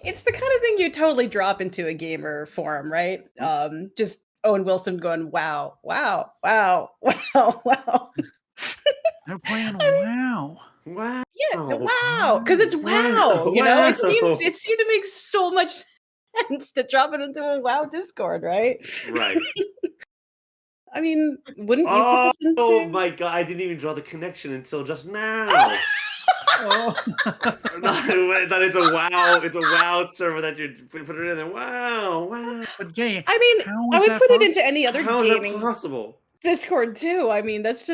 it's the kind of thing you totally drop into a gamer forum, right? Just Owen Wilson going, wow, wow, wow, wow, wow. They're playing I mean, WoW. Wow. yeah, wow, because it's Wow. wow. It Wow. seemed to make so much sense to drop it into a WoW Discord, right? Right. I mean, wouldn't you put Oh, this into? my God. I didn't even draw the connection until just now. Oh. That it's a WoW. It's a WoW server that you put it in there. Wow. Wow. But Jay, I mean, how I is would that put it possible? into any other How is that gaming possible? Discord too. I mean, that's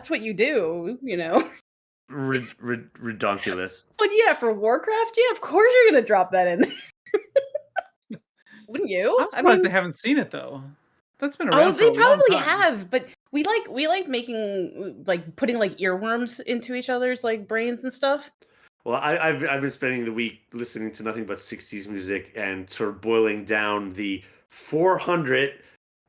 what you do, Redonkulous. But yeah, for Warcraft, yeah, of course you're gonna drop that in. Wouldn't you? I'm I surprised they mean, haven't seen it though. That's been oh, around for they a long probably time. have, but we like making like putting like earworms into each other's like brains and stuff. Well, I've been spending the week listening to nothing but 60s music and sort of boiling down the 400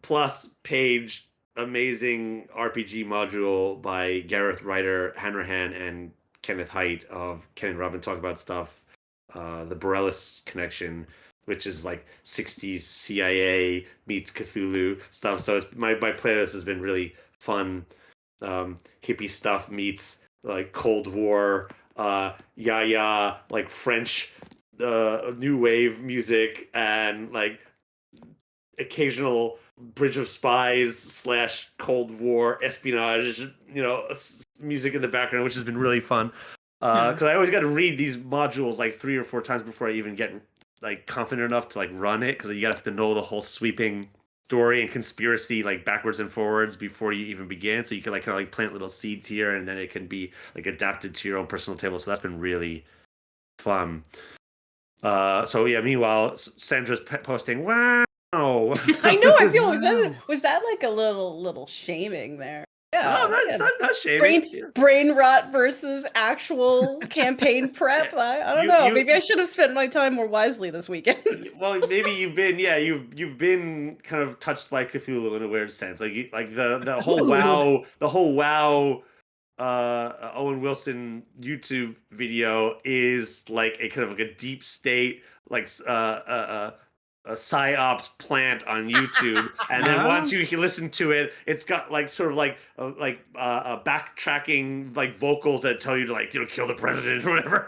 plus page amazing RPG module by Gareth Ryder, Hanrahan, and Kenneth Haidt of Ken and Robin Talk About Stuff, the Borellis Connection, which is like 60s CIA meets Cthulhu stuff. So my playlist has been really fun. Hippie stuff meets like Cold War, like French new wave music, and like occasional Bridge of Spies / Cold War espionage, music in the background, which has been really fun. Because I always got to read these modules like 3 or 4 times before I even get like confident enough to like run it, because you have to know the whole sweeping story and conspiracy like backwards and forwards before you even begin, so you can like kind of like plant little seeds here, and then it can be like adapted to your own personal table. So that's been really fun. So yeah, meanwhile Sandra's posting, wow. I know. I feel Wow. was that like a little shaming there? No, Yeah, that's yeah. not shaming. Brain rot versus actual campaign prep. I don't know. Maybe I should have spent my time more wisely this weekend. Well, maybe you've been kind of touched by Cthulhu in a weird sense, like the whole Ooh. WoW Owen Wilson YouTube video is like a kind of like a deep state, like a psyops plant on YouTube, and then once you can listen to it, it's got like sort of like backtracking like vocals that tell you to like kill the president or whatever.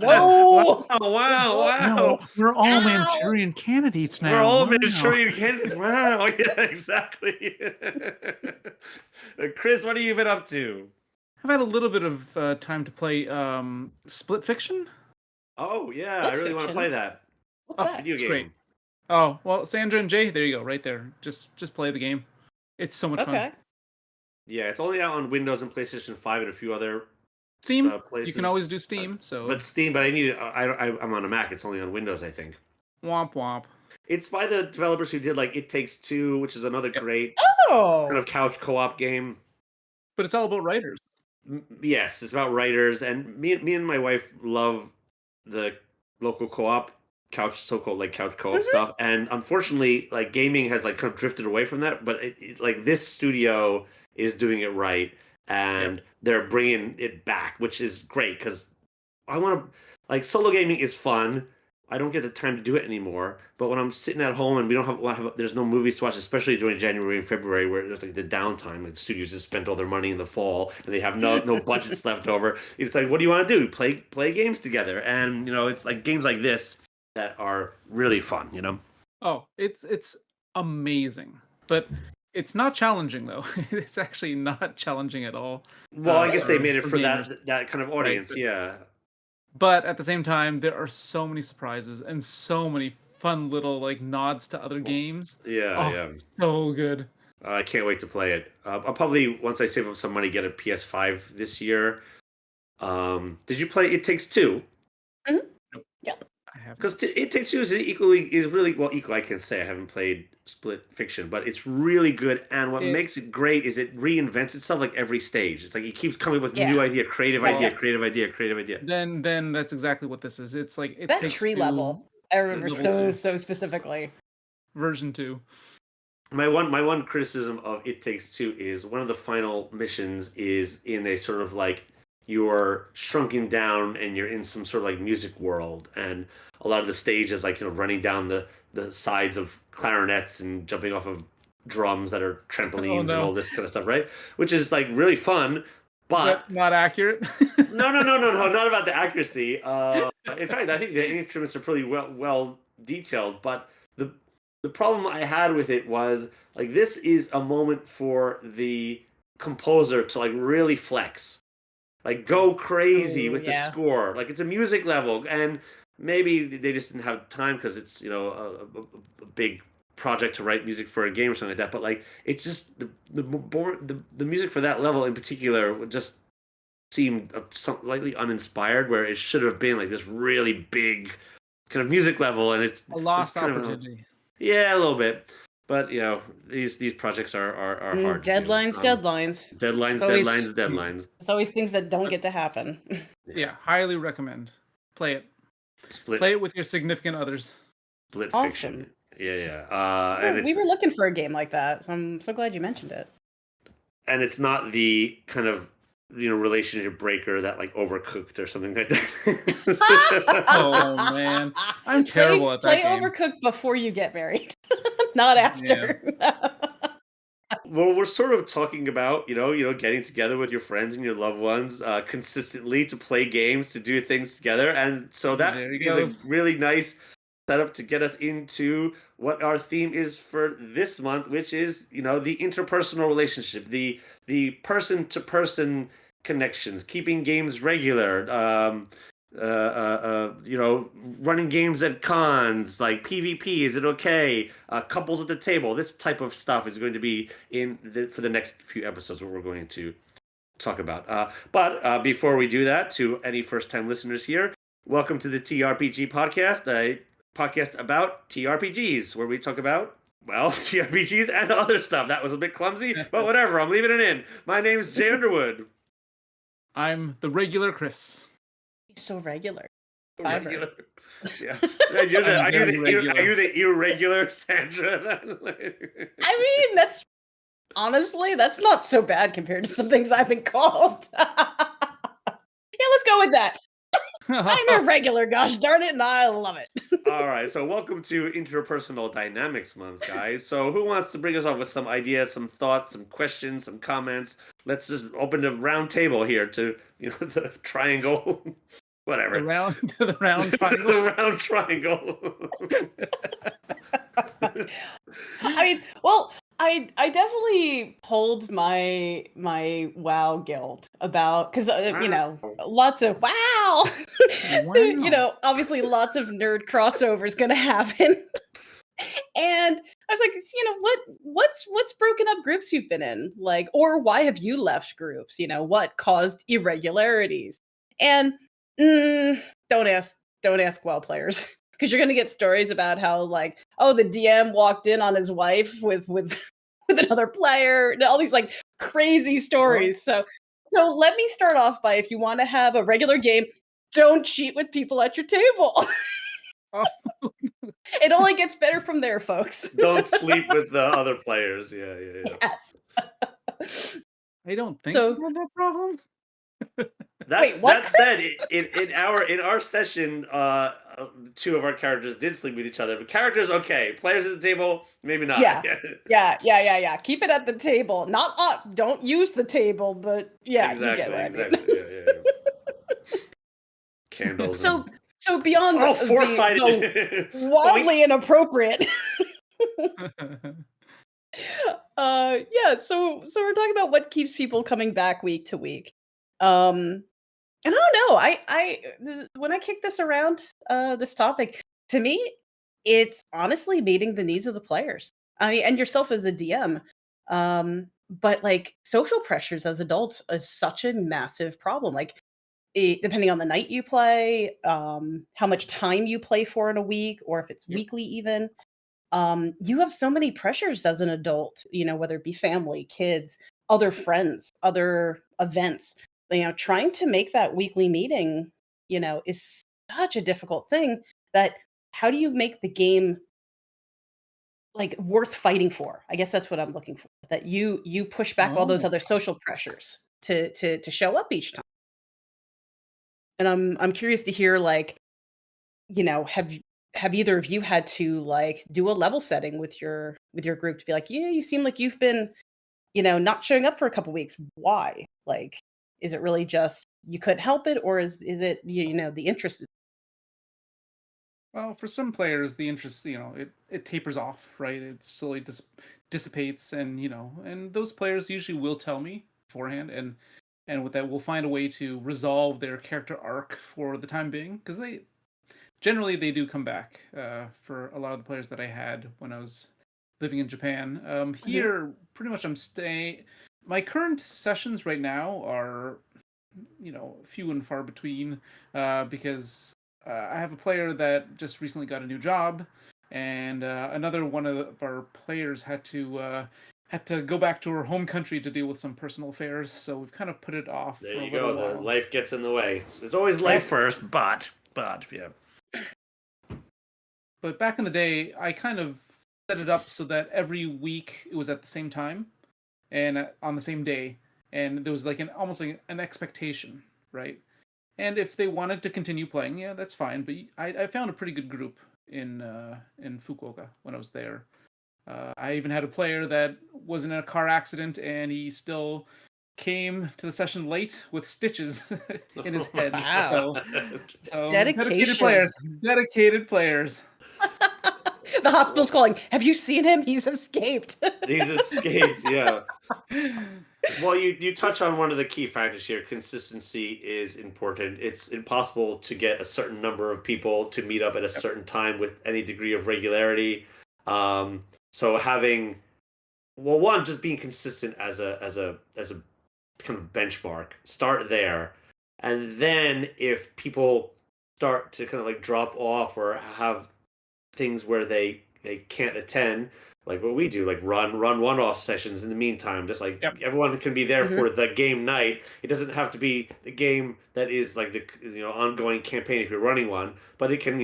Whoa! Wow! We're all Ow! Manchurian candidates now. We're all Wow. Manchurian candidates. Wow! Yeah, exactly. Chris, what have you been up to? I've had a little bit of time to play Split Fiction. Oh yeah, Split I really want to Fiction? play that. What's that? Video It's game. great. Oh, well, Sandra and Jay, there you go, right there. Just play the game. It's so much fun. Okay. Yeah, it's only out on Windows and PlayStation 5 and a few other Steam. places. You can always do Steam. But Steam, but I need it. I'm on a Mac. It's only on Windows, I think. Womp womp. It's by the developers who did like It Takes Two, which is another great Oh. kind of couch co-op game. But it's all about writers. Yes, it's about writers, and me and my wife love the local co-op so-called like couch co-op stuff, and unfortunately like gaming has like kind of drifted away from that, but like this studio is doing it right, and they're bringing it back, which is great, because I want to, like, solo gaming is fun. I don't get the time to do it anymore, but when I'm sitting at home and we don't have there's no movies to watch, especially during January and February, where there's like the downtime, like the studios just spent all their money in the fall and they have no budgets left over. It's like, what do you want to do? Play games together, and it's like games like this that are really fun. Oh, it's amazing, but it's not challenging though. It's actually not challenging at all. Well, I guess they made it for gamers. that kind of audience, Right. yeah. But at the same time, there are so many surprises and so many fun little like nods to other games. Yeah, yeah. It's so good. I can't wait to play it. I'll probably, once I save up some money, get a PS5 this year. Did you play It Takes Two? Mm-hmm. Nope. Yep. I have, because It Takes Two is really well, equal. I can say I haven't played Split Fiction, but it's really good. And what makes it great is it reinvents itself like every stage. It's like it keeps coming with new idea, creative idea. Then that's exactly what this is. It's like that tree level. I remember so specifically. Version 2. My one criticism of It Takes Two is one of the final missions is in a sort of like you're shrunken down and you're in some sort of like music world, and a lot of the stage is like running down the sides of clarinets and jumping off of drums that are Oh trampolines and no, all this kind of stuff, right? Which is like really fun, is but that not accurate? no, not about the accuracy. In fact, I think the instruments are pretty well detailed, but the the problem I had with it was like this is a moment for the composer to like really flex, like go crazy Oh, with the yeah. score. Like it's a music level, and maybe they just didn't have time because it's a big project to write music for a game or something like that. But like it's just the music for that level in particular would just seemed slightly uninspired, where it should have been like this really big kind of music level, and it's A lost kind of opportunity. yeah, a little bit. But these projects are hard to do. Deadlines, deadlines. Deadlines, It's always deadlines, deadlines. it's always things that don't get to happen. Yeah, highly recommend. Play it. Split Play it with your significant others. split Awesome. fiction. Yeah. Yeah, And we were looking for a game like that. So I'm so glad you mentioned it. it's not the kind of relationship breaker that like Overcooked or something like that. Oh man, I'm terrible at that Play game. Overcooked before you get married, not after. Well, we're sort of talking about getting together with your friends and your loved ones consistently to play games, to do things together, and so that There he is goes. a really nice setup to get us into what our theme is for this month, which is the interpersonal relationship, the person to person connections, keeping games regular, running games at cons, like PvP. Is it okay? Couples at the table. This type of stuff is going to be for the next few episodes what we're going to talk about. But before we do that, to any first time listeners here, welcome to the TRPG podcast, a podcast about TRPGs, where we talk about TRPGs and other stuff. That was a bit clumsy, but whatever. I'm leaving it in. My name's Jay Underwood. I'm the regular Chris. He's so regular. Regular. Yeah. Are you the irregular Sandra? I mean, that's not so bad compared to some things I've been called. Yeah, let's go with that. I'm irregular, gosh darn it, and I love it. All right, so welcome to Interpersonal Dynamics Month, guys. So who wants to bring us off with some ideas, some thoughts, some questions, some comments? Let's just open the round table here to the triangle. Whatever. The round triangle. The round triangle. I mean, well, I definitely pulled my WoW guild about because lots of wow. Obviously lots of nerd crossovers gonna happen. And I was like, what's broken up groups you've been in, like, or why have you left groups? What caused irregularities? And don't ask WoW players. Because you're gonna get stories about how, like, oh, the DM walked in on his wife with another player, and all these like crazy stories. So let me start off by, if you want to have a regular game, don't cheat with people at your table. Oh. It only gets better from there, folks. Don't sleep with the other players. Yeah. Yes. I don't think So- we have that problem. Wait, what, That said, in our session, two of our characters did sleep with each other. But characters, okay. Players at the table, maybe not. Yeah. Keep it at the table. Not don't use the table, but yeah, Exactly. you get what Exactly. I mean. Yeah. Candles. So beyond Oh, the four-sided. wildly inappropriate. So we're talking about what keeps people coming back week to week. And I don't know. When I kick this around, this topic, to me, it's honestly meeting the needs of the players. I mean, and yourself as a DM. But like social pressures as adults is such a massive problem. Like, depending on the night you play, how much time you play for in a week, or if it's weekly even. You have so many pressures as an adult, whether it be family, kids, other friends, other events. Trying to make that weekly meeting, is such a difficult thing. That how do you make the game like worth fighting for? I guess that's what I'm looking for. That you push back all those other social pressures to show up each time. And I'm curious to hear, like, have either of you had to, like, do a level setting with your group to be like, "Yeah, you seem like you've been, not showing up for a couple weeks. Why?" Like, is it really just you couldn't help it, or is it, the interest is Well, for some players, the interest, it tapers off, right? It slowly dissipates, and and those players usually will tell me beforehand, and with that, we'll find a way to resolve their character arc for the time being, because they generally they do come back. For a lot of the players that I had when I was living in Japan, Mhm. here pretty much I'm staying. My current sessions right now are few and far between, because I have a player that just recently got a new job, and another one of our players had to go back to her home country to deal with some personal affairs. So we've kind of put it off There for a you little go. The while. life gets in the way. It's always life Yep. first, but yeah. But back in the day, I kind of set it up so that every week it was at the same time and on the same day, and there was like an almost like an expectation, right? And if they wanted to continue playing, yeah, that's fine. But I found a pretty good group in Fukuoka when I was there. I even had a player that was in a car accident, and he still came to the session late with stitches in his Oh my head. Wow. god. So Dedication. dedicated players. The hospital's Well, calling, "Have you seen him? He's escaped." these escaped, yeah. Well, you touch on one of the key factors here. Consistency is important. It's impossible to get a certain number of people to meet up at a Yep. certain time with any degree of regularity. So having, well, one, just being consistent as a kind of benchmark. Start there, and then if people start to kind of like drop off or have things where they can't attend, like what we do, like run one-off sessions in the meantime, just like Yep. everyone can be there Mhm. for the game night. It doesn't have to be the game that is like the ongoing campaign if you're running one, but it can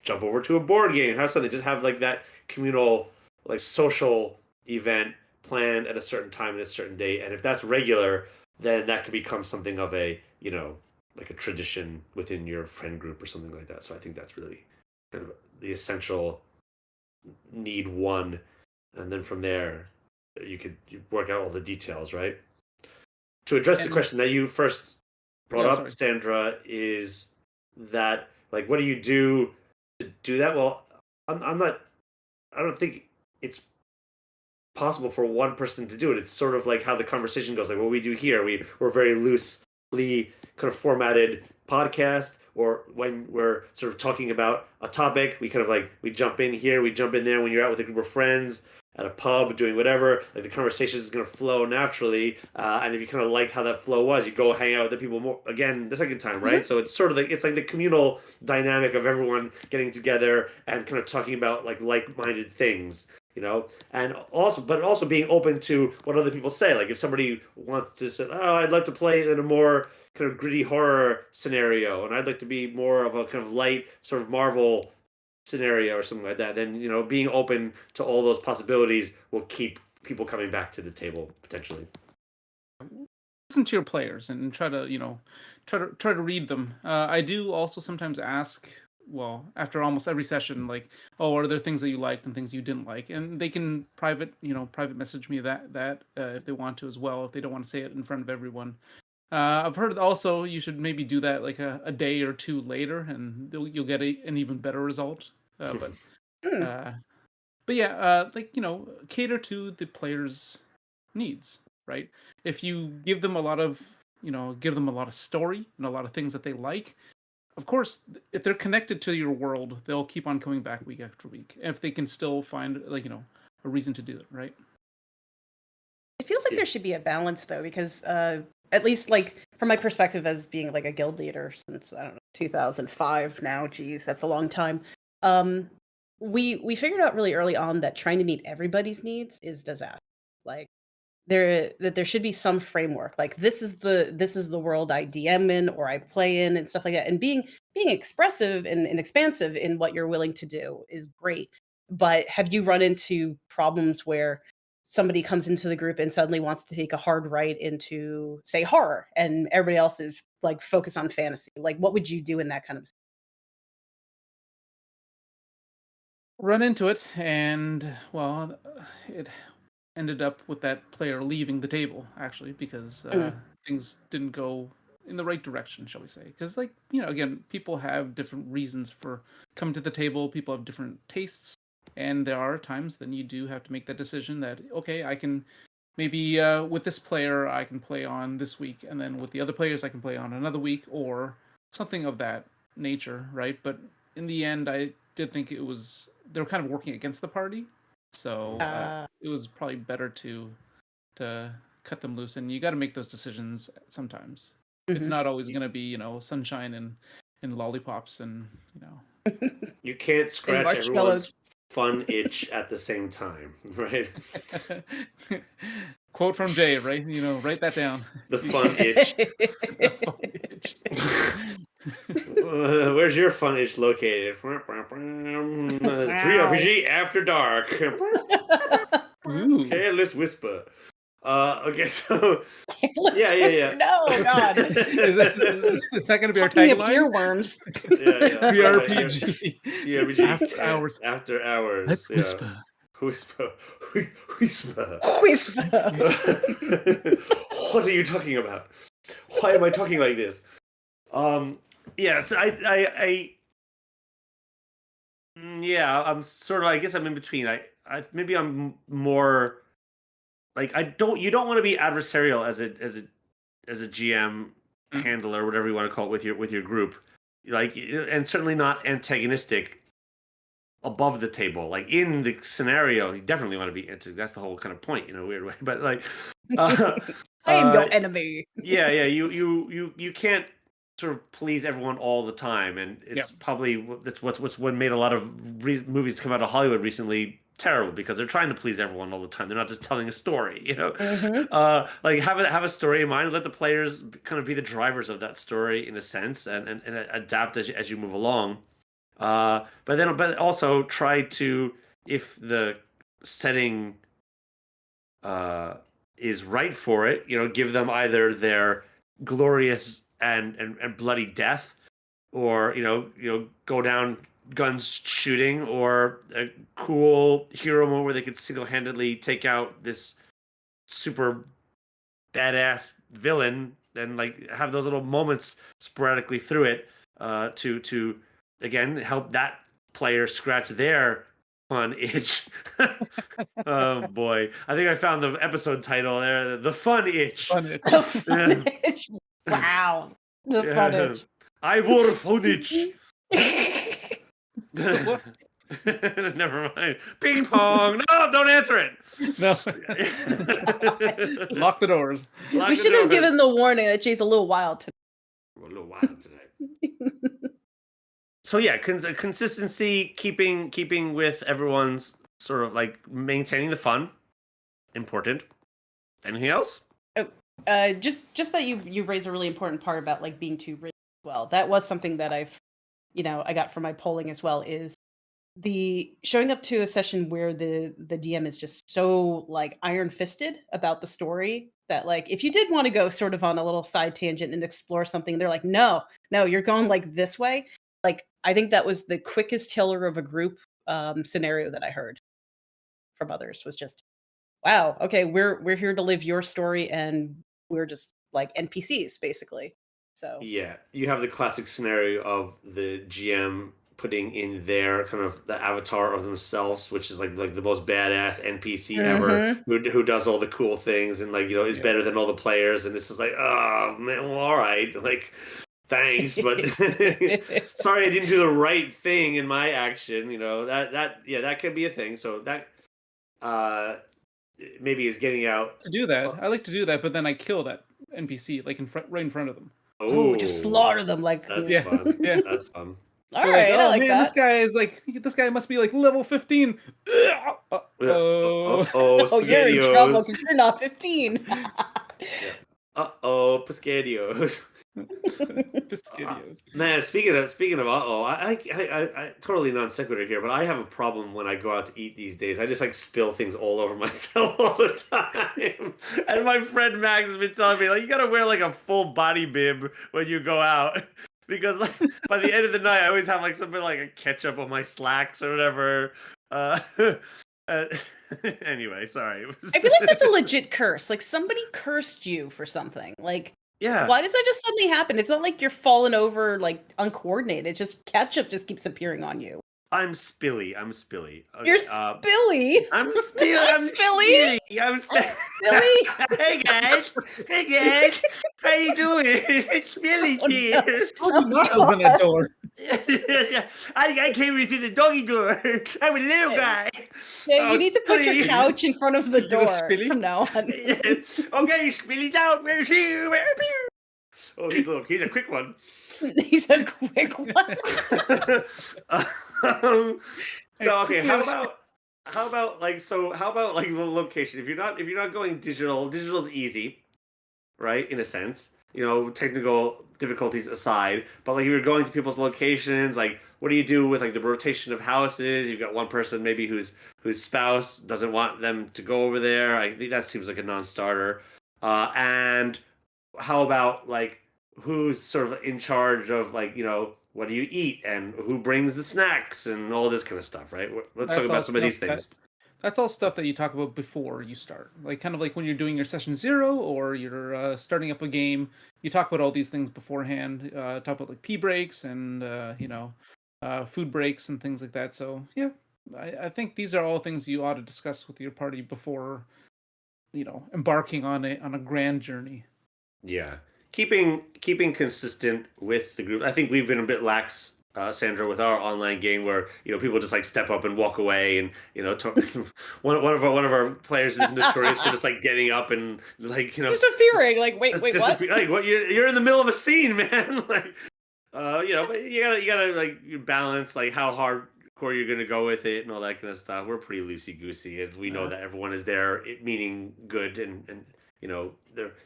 jump over to a board game, have something, just have like that communal, like social event planned at a certain time and a certain date. And if that's regular, then that could become something of a like a tradition within your friend group or something like that. So I think that's really kind of the essential need one, and then from there you work out all the details, right? To address the And question that you first brought yeah, up, sorry. Sandra, is that like what do you do to do that? Well, I'm not. I don't think it's possible for one person to do it. It's sort of like how the conversation goes. Like what we do here, we're very loosely kind of formatted podcast, or when we're sort of talking about a topic, we kind of like we jump in here, we jump in there. When you're out with a group of friends at a pub doing whatever, like the conversation is going to flow naturally. And if you kind of liked how that flow was, you go hang out with the people more again the second time, Mhm. right? So it's sort of like it's like the communal dynamic of everyone getting together and kind of talking about like-minded things, and also being open to what other people say. Like if somebody wants to say, oh, I'd like to play in a more kind of gritty horror scenario, and I'd like to be more of a kind of light sort of Marvel scenario or something like that, then being open to all those possibilities will keep people coming back to the table potentially. Listen to your players and try to try to read them. I do also sometimes ask, well, after almost every session, like, oh, are there things that you liked and things you didn't like? And they can private message me that if they want to as well, if they don't want to say it in front of everyone. I've heard also you should maybe do that like a day or two later, and you'll get an even better result. Uh, but Hmm. uh, but yeah, like cater to the players' needs, right? If you give them a lot of give them a lot of story and a lot of things that they like, of course, if they're connected to your world, they'll keep on coming back week after week. If they can still find like a reason to do it, right? It feels like Yeah. there should be a balance though, because at least like from my perspective as being like a guild leader since I don't know 2005 now, geez, that's a long time. Um, we figured out really early on that trying to meet everybody's needs is disaster. Like there should be some framework. Like this is the world I DM in or I play in and stuff like that. And being expressive and expansive in what you're willing to do is great. But have you run into problems where somebody comes into the group and suddenly wants to take a hard right into, say, horror, and everybody else is like focused on fantasy. Like, what would you do in that kind of? Run into it, and well, it ended up with that player leaving the table actually because things didn't go in the right direction, shall we say? Because, like, again, people have different reasons for coming to the table. People have different tastes, and there are times then you do have to make that decision that, okay, I can maybe with this player I can play on this week, and then with the other players I can play on another week, or something of that nature, right? But in the end, I did think they were kind of working against the party, so it was probably better to cut them loose. And you got to make those decisions sometimes. It's not always going to be sunshine and lollipops and You can't scratch everyone's marshmallows. fun itch at the same time, right? Quote from Jay, right? Write that down. The fun itch. The fun itch. Where's your fun itch located? 3RPG After Dark. Ooh. Careless Whisper. Okay, so Yeah. No, God. Is that going to be our Talking of tagline? earworms. RPG. TRPG After hours. After hours. Let's whisper. Whisper. What are you talking about? Why am I talking like this? So I'm sort of, I guess I'm in between. Maybe I'm more like, you don't want to be adversarial as a GM handler, whatever you want to call it, with your group, like, and certainly not antagonistic above the table. Like, in the scenario, you definitely want to be. That's the whole kind of point, in a weird way. But like, I am your enemy. You can't sort of please everyone all the time, and it's probably that's what made a lot of movies come out of Hollywood recently terrible, because they're trying to please everyone all the time. They're not just telling a story, like, have a story in mind, let the players kind of be the drivers of that story in a sense, and adapt as you move along, but also try to, if the setting is right for it, give them either their glorious and bloody death, or go down guns shooting, or a cool hero moment where they could single-handedly take out this super badass villain, and like have those little moments sporadically through it, to again help that player scratch their fun itch. Oh boy, I think I found the episode title there, the fun itch. The fun itch. Wow, the fun itch. I wore fun itch. Never mind. Ping pong. No, don't answer it. No. Lock the doors. We should have given the warning that Jay's a little wild today. A little wild today. So yeah, consistency, keeping with everyone's sort of like maintaining the fun. Important. Anything else? Just that you raise a really important part about like being too rigid as well. That was something that I got from my polling as well, is the showing up to a session where the DM is just so like iron-fisted about the story that, like, if you did want to go sort of on a little side tangent and explore something, they're like, no, you're going like this way. Like, I think that was the quickest killer of a group scenario that I heard from others, was just, wow, okay, we're here to live your story, and we're just like NPCs basically. So yeah, you have the classic scenario of the GM putting in their kind of the avatar of themselves, which is like the most badass NPC ever, who does all the cool things and like is better than all the players, and this is like, oh man, well, all right, like, thanks, but sorry I didn't do the right thing in my action. That could be a thing. So that maybe is getting out to do that. I like to do that, but then I kill that NPC like right in front of them. Oh, just slaughter them like. That's fun. Yeah, that's fun. All right, I like that. This guy must be like level 15. Oh, you're in trouble because you're not 15. Uh-oh, Pescadios. Piscidios. Man, speaking of I totally non sequitur here, but I have a problem when I go out to eat these days. I just like spill things all over myself all the time. And my friend Max has been telling me like you gotta wear like a full body bib when you go out. Because like by the end of the night I always have like something like a ketchup on my slacks or whatever. Uh, uh, anyway, sorry. I feel like that's a legit curse. Like somebody cursed you for something. Like, Yeah. why does that just suddenly happen? It's not like you're falling over like uncoordinated. Just ketchup just keeps appearing on you. I'm spilly. Okay, You're spilly. I'm spilly. I'm Spilly. spilly. I'm Spilly. Hey guys. Hey guys. How you doing? It's Billy here. How do you not open that door? I came in through the doggy door. I'm a little guy. Yeah, you need to put your couch in front of the You do a door spilly? from now on. Okay, Spilly's out. Where's he? Oh, he's a quick one. He's a quick one. No, okay. How about like the location? If you're not going digital's easy, right? In a sense, technical difficulties aside. But like if you're going to people's locations, like what do you do with like the rotation of houses? You've got one person maybe whose spouse doesn't want them to go over there. I think that seems like a non-starter. And how about like who's sort of in charge of like what do you eat and who brings the snacks and all this kind of stuff, right? Let's talk about some of these things. That's all stuff that you talk about before you start. Like kind of like when you're doing your session 0 or you're starting up a game, you talk about all these things beforehand. Talk about like pee breaks and food breaks and things like that. So yeah, I think these are all things you ought to discuss with your party before embarking on a grand journey. Yeah, keeping consistent with the group. I think we've been a bit lax, Sandra, with our online game where people just like step up and walk away, and one of our players is notorious for just like getting up and like disappearing. Like wait, what? Like what? You're in the middle of a scene, man. Like but you gotta like balance like how hardcore you're gonna go with it and all that kind of stuff. We're pretty loosey goosey, and we know that everyone is there, meaning good, and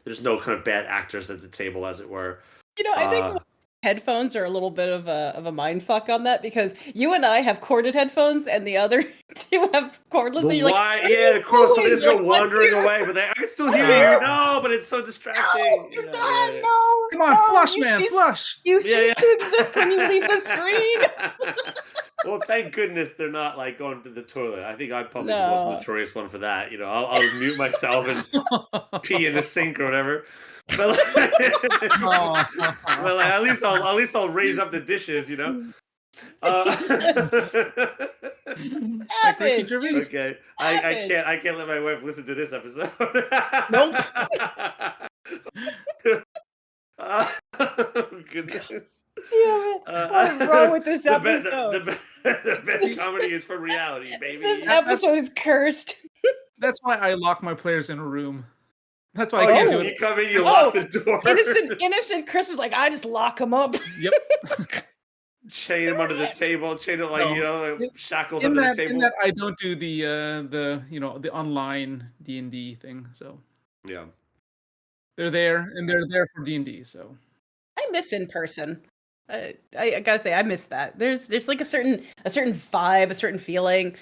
there's no kind of bad actors at the table, as it were. I think headphones are a little bit of a mind fuck on that because you and I have corded headphones and the other two have cordless. And you're like, the cordless, so they just go wandering away, but I can still hear you. No, but it's so distracting. No, God, no. Come on, flush, man, flush. You cease to exist when you leave the screen. Well, thank goodness they're not like going to the toilet. I think I'm probably the most notorious one for that. I'll mute myself and pee in the sink or whatever. But well, at least I'll raise up the dishes. Okay, I can't let my wife listen to this episode. Nope. Oh, goodness. Damn it. What's wrong with this episode? The best comedy is from reality, baby. This episode is cursed. That's why I lock my players in a room. That's why I can't do it. You come in, you lock the door. Innocent Chris is like, I just lock him up. Yep. Chain him under the table. Chain him like shackles under the table. In that, I don't do the online D&D thing. So yeah, they're there and they're there for D&D. So I miss in person. I gotta say, I miss that. There's like a certain vibe, a certain feeling.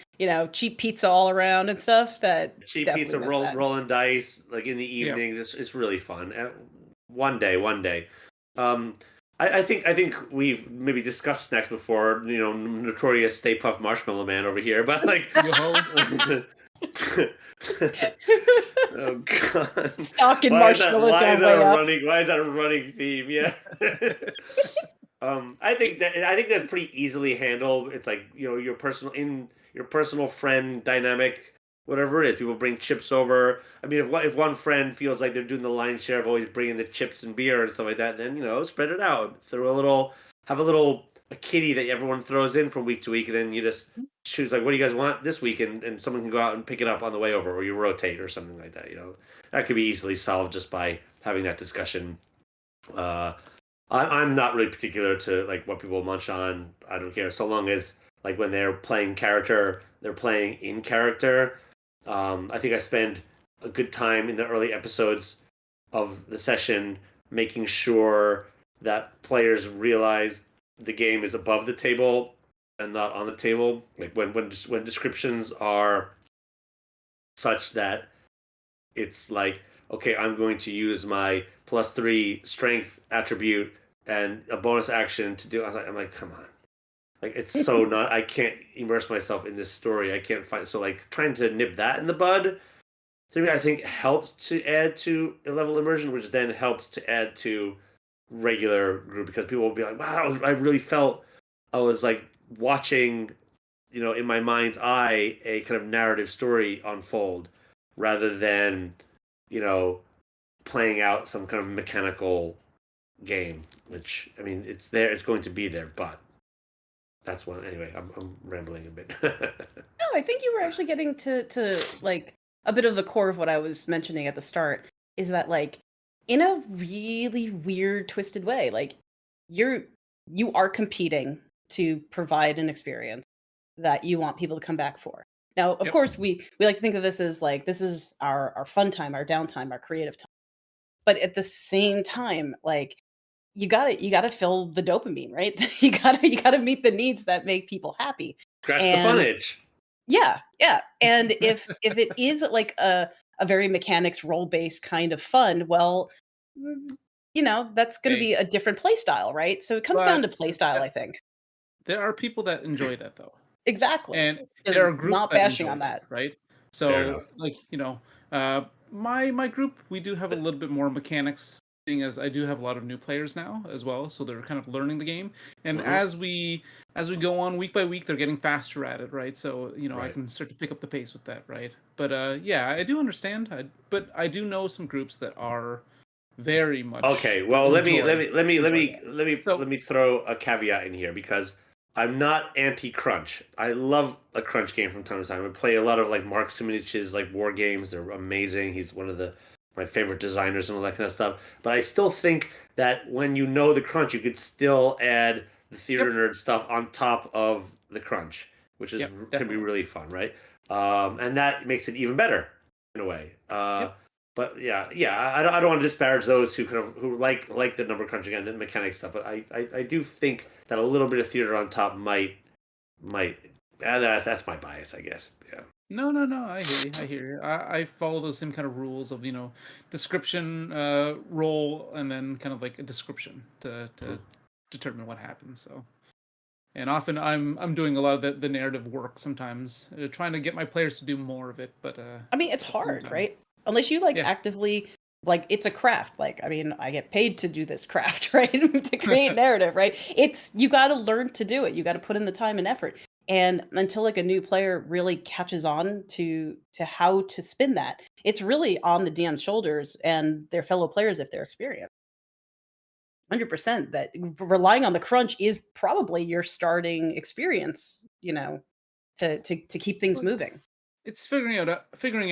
Cheap pizza all around and stuff. That cheap pizza, rolling dice, like in the evenings. Yeah. It's really fun. And one day. I think we've maybe discussed snacks before. Notorious Stay Puft Marshmallow Man over here, but like. Oh God! Stocking marshmallows going way up. Why is that a running theme? Yeah. I think that's pretty easily handled. It's like your personal friend dynamic, whatever it is. People bring chips over. I mean, if one friend feels like they're doing the lion's share of always bringing the chips and beer and stuff like that, then spread it out. Have a kitty that everyone throws in from week to week, and then you just choose like, what do you guys want this week, and someone can go out and pick it up on the way over, or you rotate or something like that. That could be easily solved just by having that discussion. I'm not really particular to like what people munch on. I don't care so long as like when they're playing character, they're playing in character. I think I spend a good time in the early episodes of the session making sure that players realize the game is above the table and not on the table. Like when descriptions are such that it's like, okay, I'm going to use my +3 strength attribute and a bonus action to do. I'm like, come on. Like it's so not. I can't immerse myself in this story. I can't find. So like trying to nip that in the bud, to me, I think helps to add to a level of immersion, which then helps to add to regular group because people will be like, wow, I really felt I was like watching, in my mind's eye, a kind of narrative story unfold rather than, you know, playing out some kind of mechanical game, which, I mean, it's there, it's going to be there, but that's one. Anyway, I'm rambling a bit. No, I think you were actually getting to like a bit of the core of what I was mentioning at the start is that like in a really weird twisted way, like you're you are competing to provide an experience that you want people to come back for. Now, of Yep. course, we like to think of this as like this is our fun time, our downtime, our creative time. But at the same time, like you gotta fill the dopamine, right? You gotta meet the needs that make people happy. Scratch the fun And itch. yeah, yeah, and if it is like a very mechanics role-based kind of fun, well, mm, that's gonna Okay. be a different play style, right? So it comes down to But play style, I think. there are people that enjoy that though. Exactly. And there And are groups not that bashing enjoy on that, that. right? Fair So, enough. like, my group, we do have a little bit more mechanics, seeing as I do have a lot of new players now as well, so they're kind of learning the game. And Hmm. as we go on week by week, they're getting faster at it, right? So, I Right. can start to pick up the pace with that, right? But yeah, I do understand. But I do know some groups that are very much Okay, well, let me let enjoy me let me let enjoy me that. let me So, let me throw a caveat in here because I'm not anti-crunch. I love a crunch game from time to time. I play a lot of like Mark Simonich's like war games. They're amazing. He's one of my favorite designers and all that kind of stuff. But I still think that when you know the crunch, you could still add the theater yep, nerd stuff on top of the crunch, which yep, can be definitely. really fun, right? And that makes it even better in a way. Yep. But yeah, I don't want to disparage those who like the number crunching and the mechanic stuff. But I do think that a little bit of theater on top might that's my bias, I guess. Yeah. No, no, no. I hear you. I hear you. I follow those same kind of rules of description, role, and then kind of like a description to determine what happens. So, and often I'm doing a lot of the narrative work sometimes, trying to get my players to do more of it. But I mean, it's at the same hard, time, right? Unless you like yeah, actively like it's a craft. Like, I mean, I get paid to do this craft, right? To create narrative, right? It's you got to learn to do it. You got to put in the time and effort. And until like a new player really catches on to how to spin that, it's really on the DM's shoulders and their fellow players if they're experienced. 100% that relying on the crunch is probably your starting experience, to keep things well, moving. it's figuring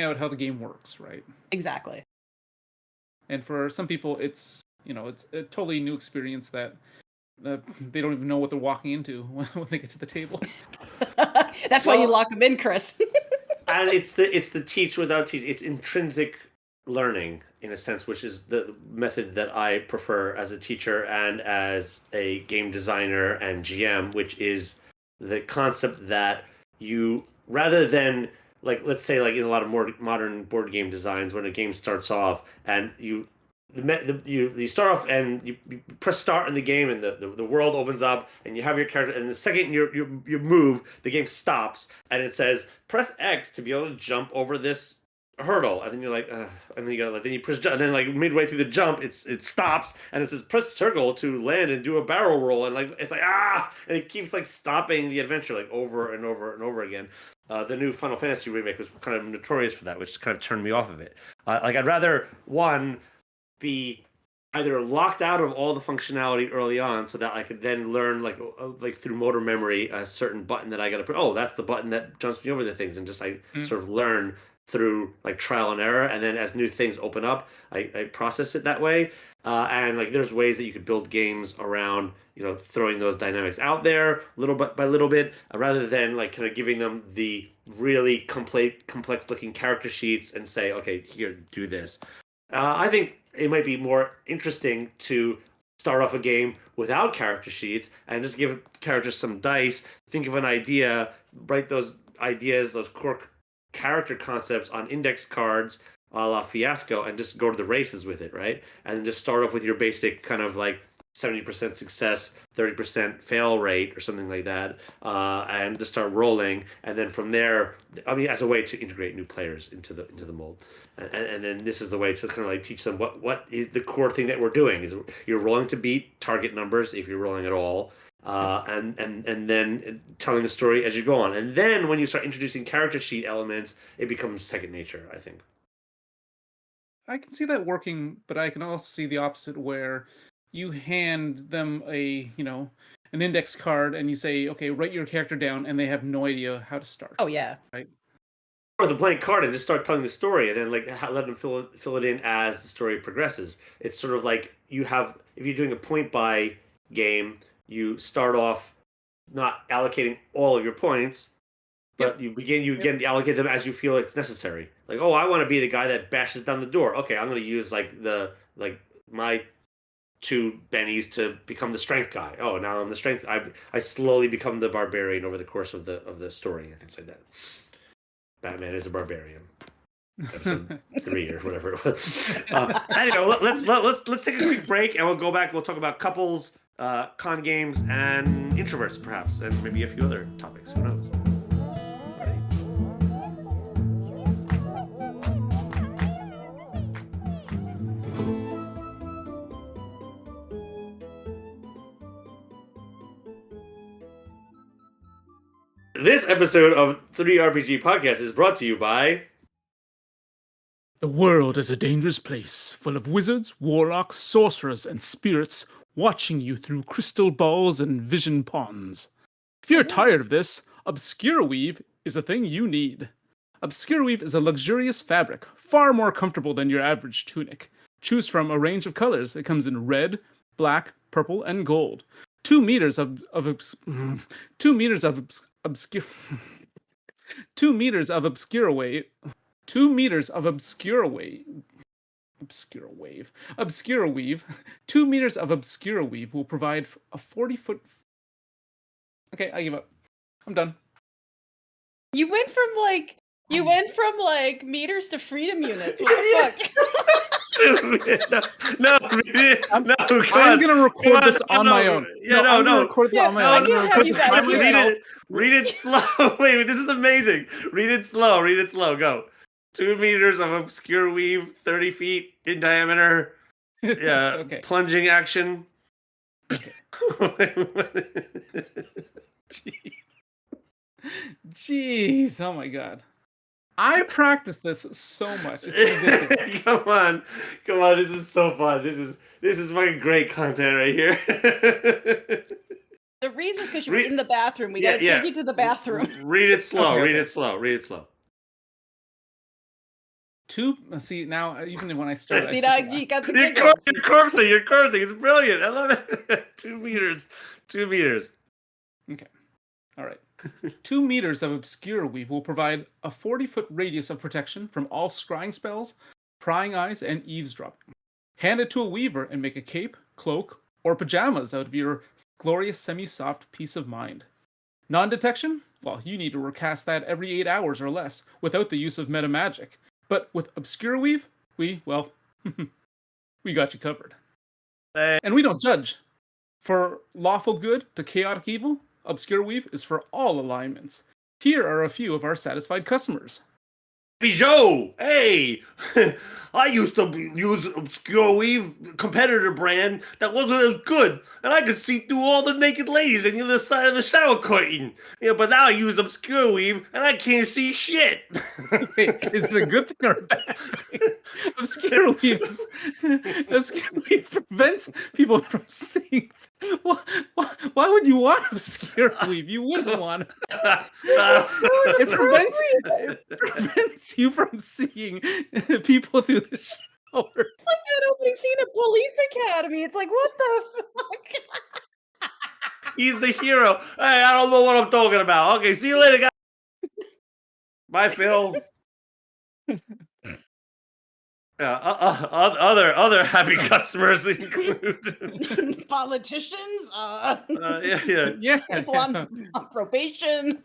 out how the game works, right? Exactly. And for some people, it's a totally new experience that they don't even know what they're walking into when they get to the table. That's why you Well, lock them in, Chris. and it's the teach without teach. It's intrinsic learning in a sense, which is the method that I prefer as a teacher and as a game designer and GM, which is the concept that you rather than like let's say like in a lot of more modern board game designs when a game starts off and you start off and you press start in the game and the world opens up and you have your character and the second you move the game stops and it says press X to be able to jump over this hurdle and then you're like ugh. And then you gotta like then you press and then like midway through the jump it stops and it says press circle to land and do a barrel roll and like it's like and it keeps like stopping the adventure like over and over and over again. The new Final Fantasy remake was kind of notorious for that, which kind of turned me off of it. Like I'd rather one be either locked out of all the functionality early on so that I could then learn like through motor memory a certain button that I got to put. Oh, that's the button that jumps me over the things, and just I Mm. sort of learn through like trial and error, and then as new things open up, I process it that way. And like there's ways that you could build games around throwing those dynamics out there little bit by little bit, rather than like kind of giving them the really complex looking character sheets and say, okay, here, do this. I think it might be more interesting to start off a game without character sheets and just give characters some dice, think of an idea, write those ideas, those core character concepts on index cards a la Fiasco, and just go to the races with it, right? And then just start off with your basic kind of like 70% success, 30% fail rate, or something like that, and just start rolling. And then from there, I mean, as a way to integrate new players into the mold. And then this is the way to kind of like teach them what is the core thing that we're doing. Is you're rolling to beat target numbers if you're rolling at all, and then telling the story as you go on. And then when you start introducing character sheet elements, it becomes second nature, I think. I can see that working, but I can also see the opposite where you hand them an index card and you say, okay, write your character down, and they have no idea how to start. Oh yeah. Right. Or the blank card and just start telling the story, and then like let them fill it in as the story progresses. It's sort of like if you're doing a point buy game, you start off not allocating all of your points, but you again allocate them as you feel it's necessary. Like, oh, I want to be the guy that bashes down the door. Okay, I'm going to use my 2 bennies to become the strength guy. Oh, now I'm the strength. I slowly become the barbarian over the course of the story and things like that. Batman is a barbarian. Episode 3 or whatever it was. Anyway, let's take a quick break and we'll go back. We'll talk about couples, con games, and introverts, perhaps, and maybe a few other topics. Who knows? This episode of 3RPG Podcast is brought to you by... The world is a dangerous place, full of wizards, warlocks, sorcerers, and spirits watching you through crystal balls and vision ponds. If you're tired of this, Obscuraweave is a thing you need. Obscuraweave is a luxurious fabric, far more comfortable than your average tunic. Choose from a range of colors. It comes in red, black, purple, and gold. 2 meters of Obscuraweave 2 meters of Obscuraweave will provide a 40-foot. Okay, I give up. I'm done. You went from meters to freedom units. What the fuck? No, I'm gonna record this on my own. Yeah, I'm gonna record this on my own. Read it slow. Wait, this is amazing. Read it slow. Go. 2 meters of Obscuraweave, 30 feet in diameter. Yeah, okay. Plunging action. Okay. Jeez, oh my god. I practiced this so much. It's ridiculous. Come on. This is so fun. This is fucking great content right here. The reason is because you're in the bathroom. We gotta take you to the bathroom. Read it slow. Okay. Read it slow. See, now even when I start, you got the You're cursing. It's brilliant. I love it. 2 meters. Okay. All right. 2 meters of Obscuraweave will provide a 40-foot radius of protection from all scrying spells, prying eyes, and eavesdropping. Hand it to a weaver and make a cape, cloak, or pajamas out of your glorious semi-soft peace of mind. Non-detection? Well, you need to recast that every 8 hours or less without the use of meta magic. But with Obscuraweave, we got you covered. And we don't judge. For lawful good to chaotic evil, Obscuraweave is for all alignments. Here are a few of our satisfied customers. Hey Joe, hey! I used to use Obscuraweave, competitor brand that wasn't as good, and I could see through all the naked ladies on the other side of the shower curtain. Yeah, but now I use Obscuraweave, and I can't see shit. Wait, is it a good thing or a bad thing? Obscuraweave prevents people from seeing. Why would you want Obscuraweave? You wouldn't want it. It prevents you from seeing people through the shower. It's like that opening scene of Police Academy. It's like, what the fuck? He's the hero. Hey, I don't know what I'm talking about. Okay, see you later, guys. Bye, Phil. Other happy customers include politicians, Yeah. people on probation.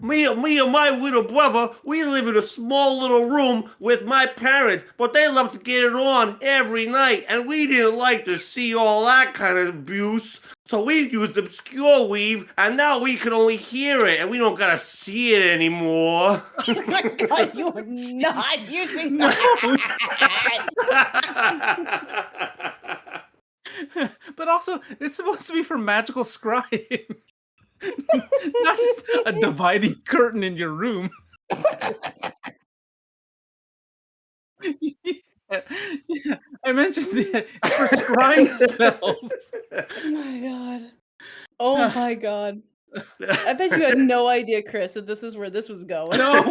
Me and my little brother, we live in a small little room with my parents, but they love to get it on every night, and we didn't like to see all that kind of abuse, so we used Obscuraweave, and now we can only hear it, and we don't gotta see it anymore. Oh my god, you are not using No. that. But also, it's supposed to be for magical scrying. Not just a dividing curtain in your room. Yeah, I mentioned it. It's for scrying spells. Oh my god. Oh my god. I bet you had no idea, Chris, that this is where this was going. No,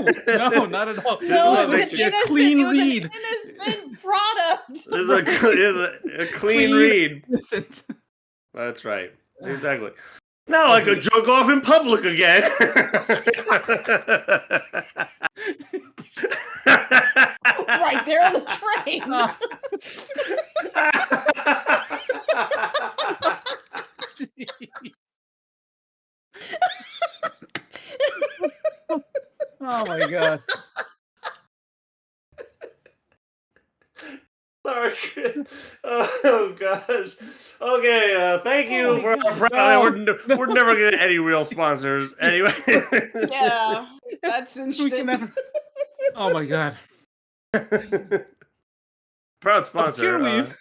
not at all. No, This it was was supposed to be a clean read. an innocent product. It's a clean read. Innocent. That's right. Exactly. Now I could jerk off in public again. Right there on the train. Oh my god. Sorry, Chris. Oh gosh. Okay. Thank you for God. we're never gonna get any real sponsors anyway. Yeah, that's We can instant. never. Oh my god. Proud sponsor. Obscuraweave.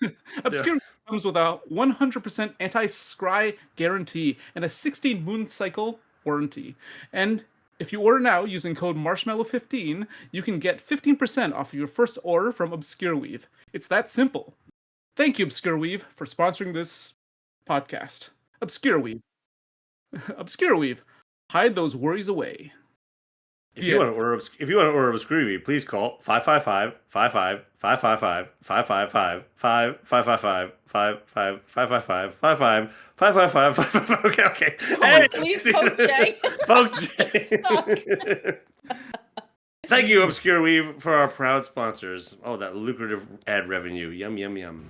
Obscuraweave comes with a 100% anti-scry guarantee and a 16 moon cycle warranty. And if you order now using code Marshmallow15, you can get 15% off of your first order from Obscuraweave. It's that simple. Thank you, Obscuraweave, for sponsoring this podcast. Obscuraweave. Obscuraweave. Hide those worries away. If you want to order Obscuraweave, please call 555-555-555-555-555-555-555-555-555. Okay. Someone please poke Jay. Poke Jay. Thank you, Obscuraweave, for our proud sponsors. Oh, that lucrative ad revenue. Yum, yum, yum.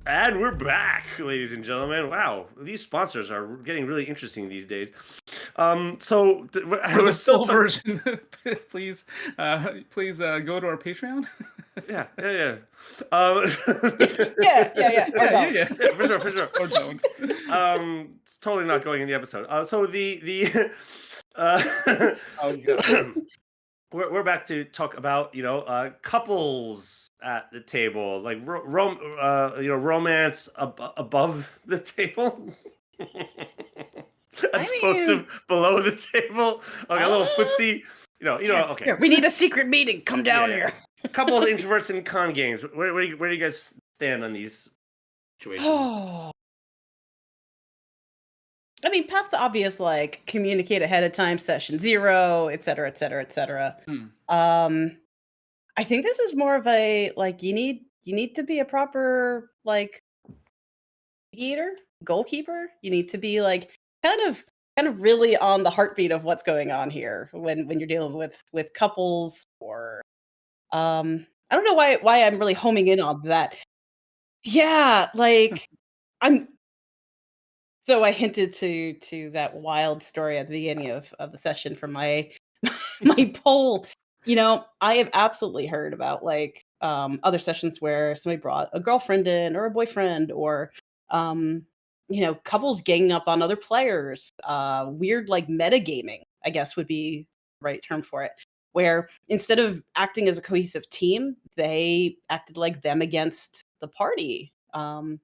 And we're back, ladies and gentlemen. Wow, these sponsors are getting really interesting these days. So For the full version, please go to our Patreon. Yeah. Yeah. Yeah. For sure. Or don't. It's totally not going in the episode. So Oh god. we're back to talk about couples at the table, like romance above the table. As opposed to below the table, like a little footsie. Okay. Here, we need a secret meeting. Come down here. Couples, introverts, and con games. Where do you guys stand on these situations? I mean, past the obvious, like communicate ahead of time, session 0, et cetera, et cetera, et cetera. I think this is more of a like you need to be a proper like goalkeeper. You need to be like kind of really on the heartbeat of what's going on here when you're dealing with couples or I don't know why I'm really homing in on that. Yeah, like So I hinted to that wild story at the beginning of the session from my my poll. I have absolutely heard about like other sessions where somebody brought a girlfriend in or a boyfriend or couples ganging up on other players. Weird like metagaming, I guess would be the right term for it. Where instead of acting as a cohesive team, they acted like them against the party. And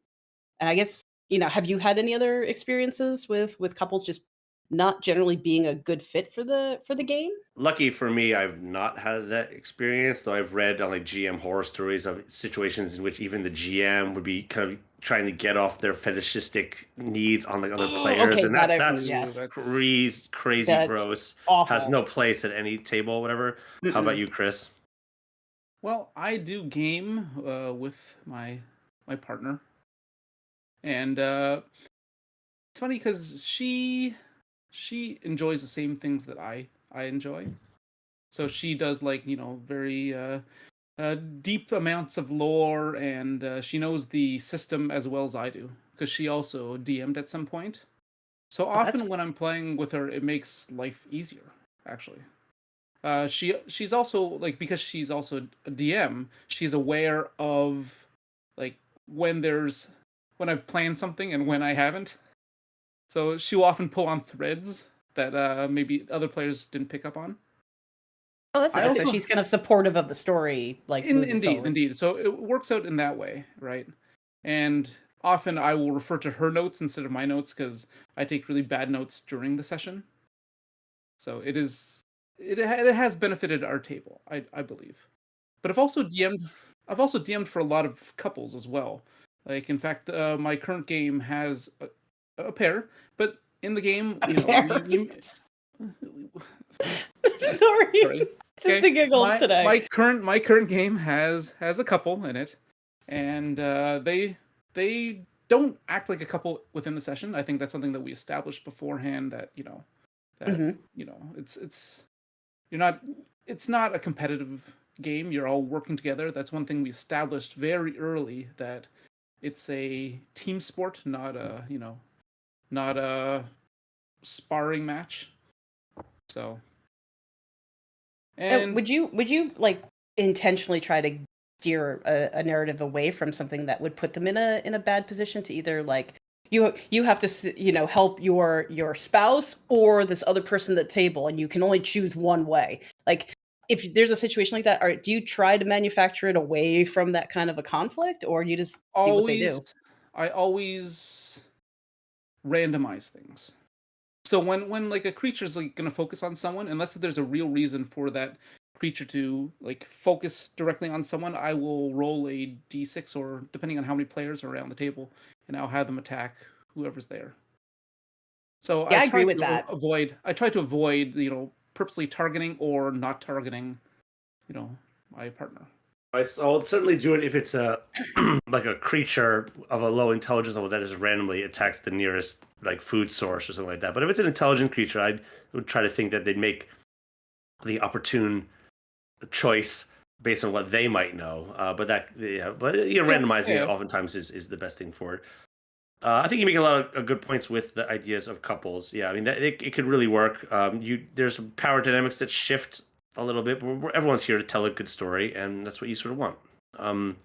I guess have you had any other experiences with couples just not generally being a good fit for the game? Lucky for me, I've not had that experience, though I've read on like GM horror stories of situations in which even the GM would be kind of trying to get off their fetishistic needs on the other players, okay, and that's crazy That's gross. awful. Has no place at any table, whatever. How about you, Chris? Well, I do game with my partner, and it's funny because she enjoys the same things that I enjoy. So she does like very deep amounts of lore, and she knows the system as well as I do because she also DM'd at some point. So Oh, that's often when I'm playing with her, it makes life easier. Actually, she's also like because she's also a DM, she's aware of like when there's when I've planned something and when I haven't. So she'll often pull on threads that maybe other players didn't pick up on. oh, that's I nice. So also she's kind of supportive of the story, like moving indeed, forward. indeed. So it works out in that way, right? And often I will refer to her notes instead of my notes because I take really bad notes during the session. So it has benefited our table, I believe. But I've also DM'd for a lot of couples as well. Like in fact, my current game has a pair, but in the game, Sorry, sorry. just Okay, the giggles my today. my current my current game has a couple in it, and they don't act like a couple within the session. I think that's something that we established beforehand. That Hmm. it's you're not it's not a competitive game. You're all working together. That's one thing we established very early, that it's a team sport, not a sparring match. So And and would you like intentionally try to steer a narrative away from something that would put them in a bad position to either like you have to help your spouse or this other person at the table, and you can only choose one way. Like if there's a situation like that, do you try to manufacture it away from that kind of a conflict, or you just see what they always do? I always randomize things. So when like a creature's like gonna focus on someone, unless there's a real reason for that creature to like focus directly on someone, I will roll a d6, or depending on how many players are around the table, and I'll have them attack whoever's there. So Yeah, I agree with that. I try to avoid, purposely targeting or not targeting, you know, my partner. I'll certainly do it if it's a like a creature of a low intelligence level that just randomly attacks the nearest like food source or something like that. But if it's an intelligent creature, I would try to think that they'd make the opportune choice based on what they might know. Yeah, Randomizing it yeah. oftentimes is the best thing for it. I think you make a lot of good points with the ideas of couples. Yeah, I mean it could really work. There's power dynamics that shift a little bit, but everyone's here to tell a good story, and that's what you sort of want. Um,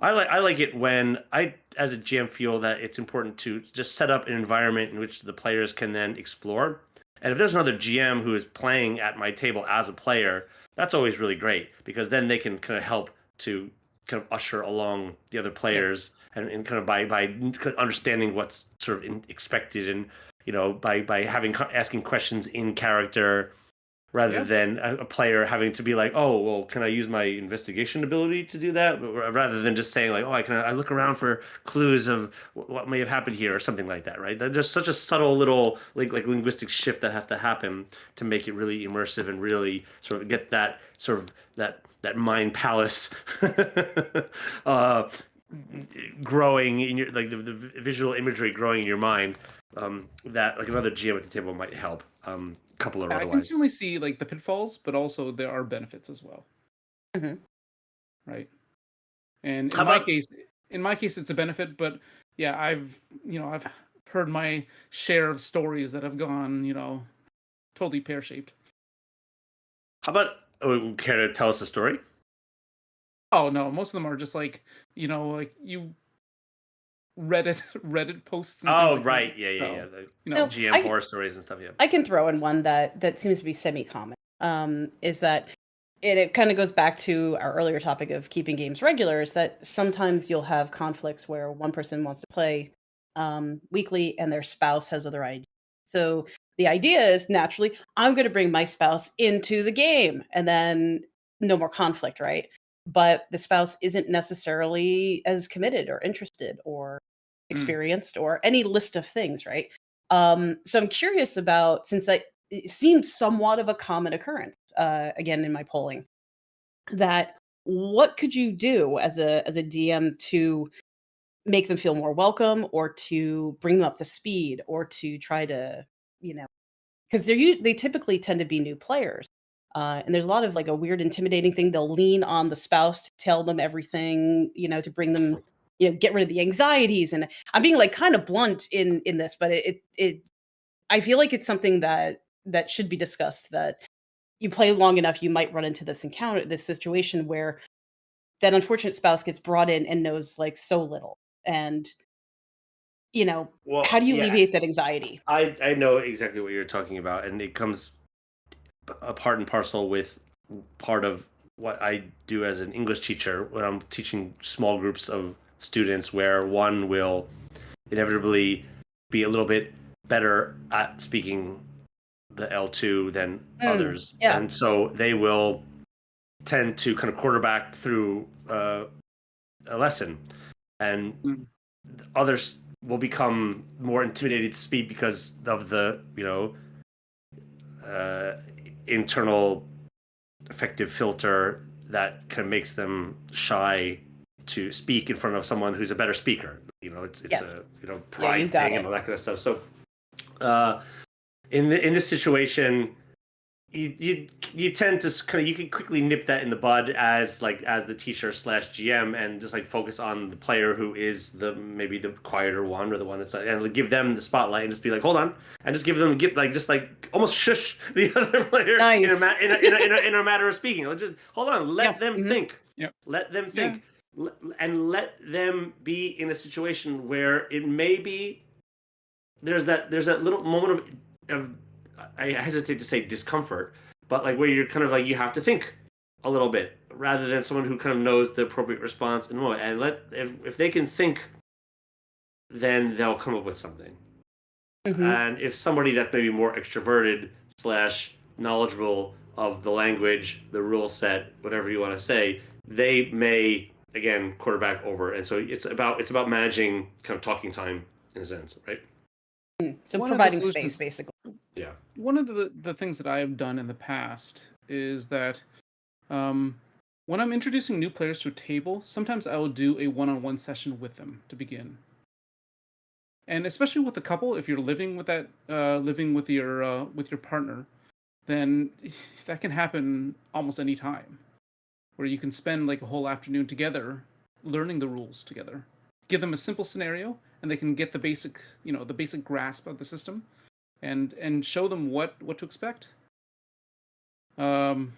I like it when I, as a GM, feel that it's important to just set up an environment in which the players can then explore. And if there's another GM who is playing at my table as a player, that's always really great because then they can kind of help to kind of usher along the other Yeah. players and kind of by understanding what's sort of expected, and by having asking questions in character rather Yeah. than a player having to be like, oh, well, can I use my investigation ability to do that? Rather than just saying like, oh, I look around for clues of what may have happened here or something like that, right? There's such a subtle little like linguistic shift that has to happen to make it really immersive and really sort of get that sort of that mind palace uh, growing in your like the visual imagery growing in your mind. That like another GM at the table might help. Couple or I can otherwise. certainly see like the pitfalls, but also there are benefits as well, Hmm. right? And How about in my case, it's a benefit. But yeah, I've heard my share of stories that have gone, totally pear shaped. how about care to tell us a story? Oh no, most of them are just like, like you Reddit Reddit posts and things Oh like that. right, yeah. So, The you No, know, GM horror stories and stuff. Yeah. I can throw in one that seems to be semi-common. Is that and it kind of goes back to our earlier topic of keeping games regular, is that sometimes you'll have conflicts where one person wants to play weekly and their spouse has other ideas. So the idea is naturally, I'm going to bring my spouse into the game and then no more conflict, right? But the spouse isn't necessarily as committed or interested or mm, experienced or any list of things, right? So I'm curious about, since that it seems somewhat of a common occurrence, again in my polling, that what could you do as a DM to make them feel more welcome, or to bring them up to speed, or to try to, you know, because they typically tend to be new players. And there's a lot of like a weird intimidating thing. They'll lean on the spouse to tell them everything, to bring them, get rid of the anxieties. And I'm being like kind of blunt in this, but I feel like it's something that should be discussed. That you play long enough, you might run into this situation where that unfortunate spouse gets brought in and knows like so little. And how Well, do you yeah, alleviate that anxiety? I know exactly what you're talking about, and it comes a part and parcel with part of what I do as an English teacher when I'm teaching small groups of students, where one will inevitably be a little bit better at speaking the L2 than others, Yeah. and so they will tend to kind of quarterback through a lesson, and Mm. others will become more intimidated to speak because of the uh, internal effective filter that kind of makes them shy to speak in front of someone who's a better speaker. It's Yes. a Yeah, pride you've got thing and it. all that kind of stuff. So uh, in this situation, you tend to kind of, you can quickly nip that in the bud as the teacher slash GM, and just like focus on the player who is maybe the quieter one, or the one that's like, and give them the spotlight, and just be like, hold on, and just give like, just like almost shush the other player Nice. in a matter of speaking. Let's just hold on, Yeah. let them think, Yep. let them Yeah. think, and let them be in a situation where it may be there's that little moment of I hesitate to say discomfort, but like where you're kind of like, you have to think a little bit rather than someone who kind of knows the appropriate response in the moment. And if they can think, then they'll come up with something. Mhm. And if somebody that's maybe more extroverted slash knowledgeable of the language, the rule set, whatever you want to say, they may again quarterback over. And so it's about managing kind of talking time in a sense, right? So One of the providing space, solutions, basically. Yeah. one of the things that I have done in the past is that um, when I'm introducing new players to a table, sometimes I will do a one-on-one session with them to begin. And especially with a couple, if you're living with your partner, then that can happen almost any time, where you can spend like a whole afternoon together learning the rules together. Give them a simple scenario, and they can get the basic grasp of the system, and show them what to expect. Um,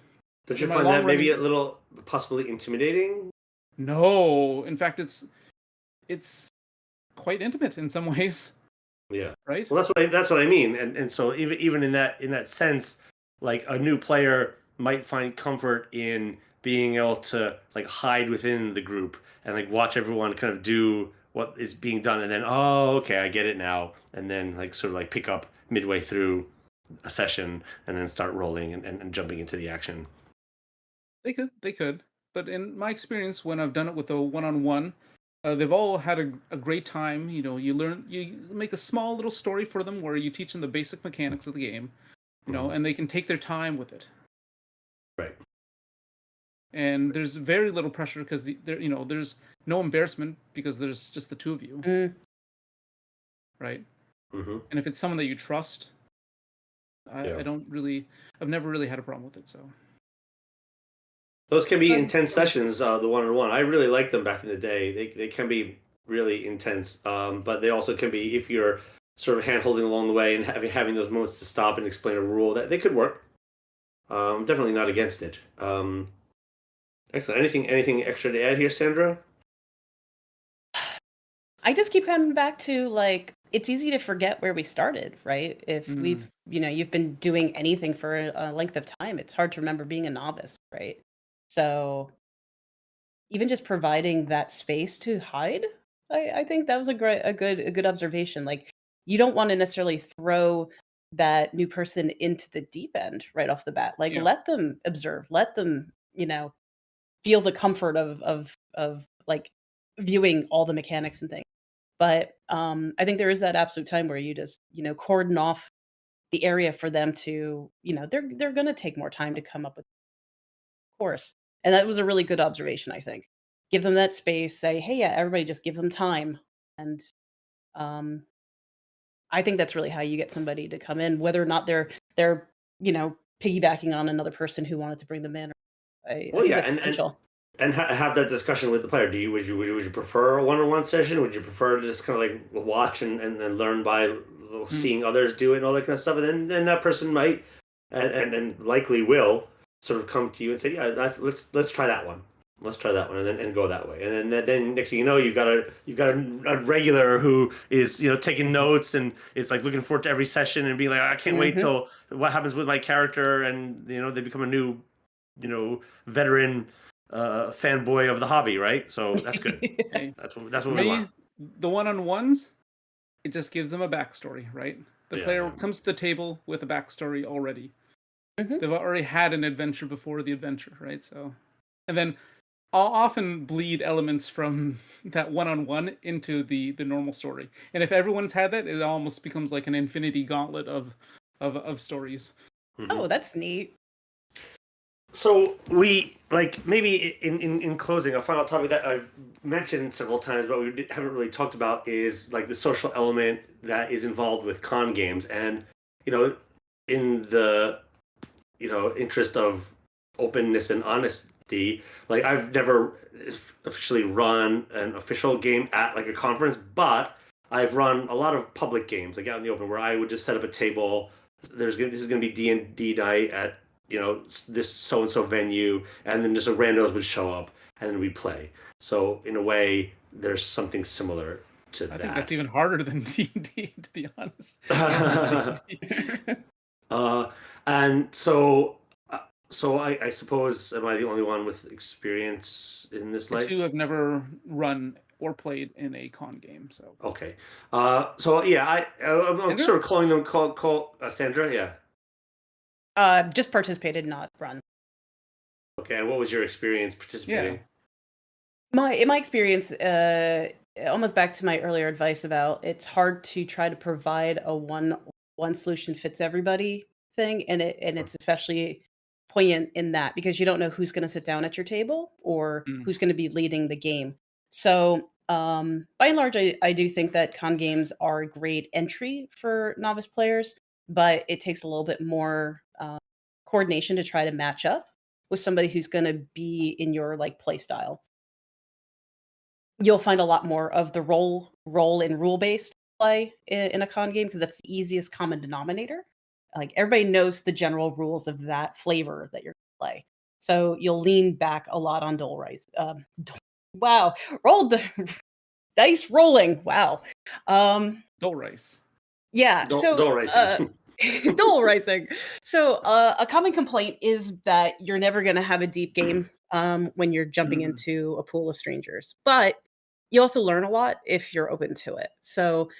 Don't you in my find long that maybe running, a little possibly intimidating? no, in fact, it's quite intimate in some ways, Yeah. right? Well, that's what I mean, and so even in that sense, like a new player might find comfort in being able to like hide within the group and like watch everyone kind of do what is being done, and then, oh, okay, I get it now, and then like sort of like pick up midway through a session and then start rolling and jumping into the action. They could, but in my experience, when I've done it with a one-on-one, they've all had a great time. You make a small little story for them where you teach them the basic mechanics of the game, Mhm. and they can take their time with it. Right. And there's very little pressure because there's no embarrassment because there's just the two of you, Mm. right? Hmm. And if it's someone that you trust, Yeah. I don't really, I've never really had a problem with it. So Those can be uh, intense sessions, the one-on-one. I really liked them back in the day. They can be really intense, but they also can be, if you're sort of hand-holding along the way and having those moments to stop and explain a rule, that they could work. Definitely not against it. Excellent. Anything extra to add here, Sandra? I just keep coming back to like it's easy to forget where we started, right? If mm, you've been doing anything for a length of time, it's hard to remember being a novice, right? So even just providing that space to hide, I think that was a good observation. Like you don't want to necessarily throw that new person into the deep end right off the bat. Like yeah, let them observe, let them, feel the comfort of like viewing all the mechanics and things. But I think there is that absolute time where you just, cordon off the area for them to, they're gonna take more time to come up with course. And that was a really good observation, I think. Give them that space, say, "Hey, yeah, everybody just give them time." And, um, I think that's really how you get somebody to come in, whether or not they're, piggybacking on another person who wanted to bring them in. I Well, think yeah, that's essential. and have that discussion with the player. Would you prefer a one-on-one session? Would you prefer to just kind of like watch and learn by seeing others do it and all that kind of stuff? And then that person might and likely will sort of come to you and say, yeah, let's try that one. Let's try that one, and go that way. And then next thing you know, you've got a regular who is taking notes and is like looking forward to every session and being like, I can't wait Mhm. till what happens with my character, and they become a new veteran fanboy of the hobby, right? So that's good. Hey, That's for what we me, want. the one-on-ones, it just gives them a backstory, right? The Yeah, player yeah. comes to the table with a backstory already. Mhm. They've already had an adventure before the adventure, right? So, and then I'll often bleed elements from that one-on-one into the normal story. And if everyone's had that, it almost becomes like an infinity gauntlet of stories. Mhm. Oh, that's neat. So we maybe in closing, a final topic that I've mentioned several times, but haven't really talked about is like the social element that is involved with con games, and you know, in the interest of openness and honesty, like I've never officially run an official game at like a conference, but I've run a lot of public games like out in the open where I would just set up a table. This is gonna be D&D night at this so and so venue, and then just a randos would show up and then we'd play. So in a way, there's something similar to I think that's that. even harder than D&D, to be honest. I've run D&D. Uh, and so I suppose, am I the only one with experience in this I light? too have never run or played in a con game, so. Okay. So yeah, I'm Andrew? sort of calling them call Sandra. Yeah. Just participated, not run. Okay. And what was your experience Yeah. participating? In my experience, almost back to my earlier advice about it's hard to try to provide a one solution fits everybody thing, and it's especially poignant in that because you don't know who's going to sit down at your table or Mm. who's going to be leading the game. So, by and large, I do think that con games are a great entry for novice players, but it takes a little bit more coordination to try to match up with somebody who's going to be in your like play style. You'll find a lot more of the role and rule-based play in a con game because that's the easiest common denominator. Like, everybody knows the general rules of that flavor that you're gonna play. So, you'll lean back a lot on Dole Rice. Wow, rolled the dice rolling, wow. Um, Dole rice. yeah, Don't so, racing. Dole Rising. So, a common complaint is that you're never gonna have a deep game, when you're jumping Mhm. into a pool of strangers, but you also learn a lot if you're open to it. So,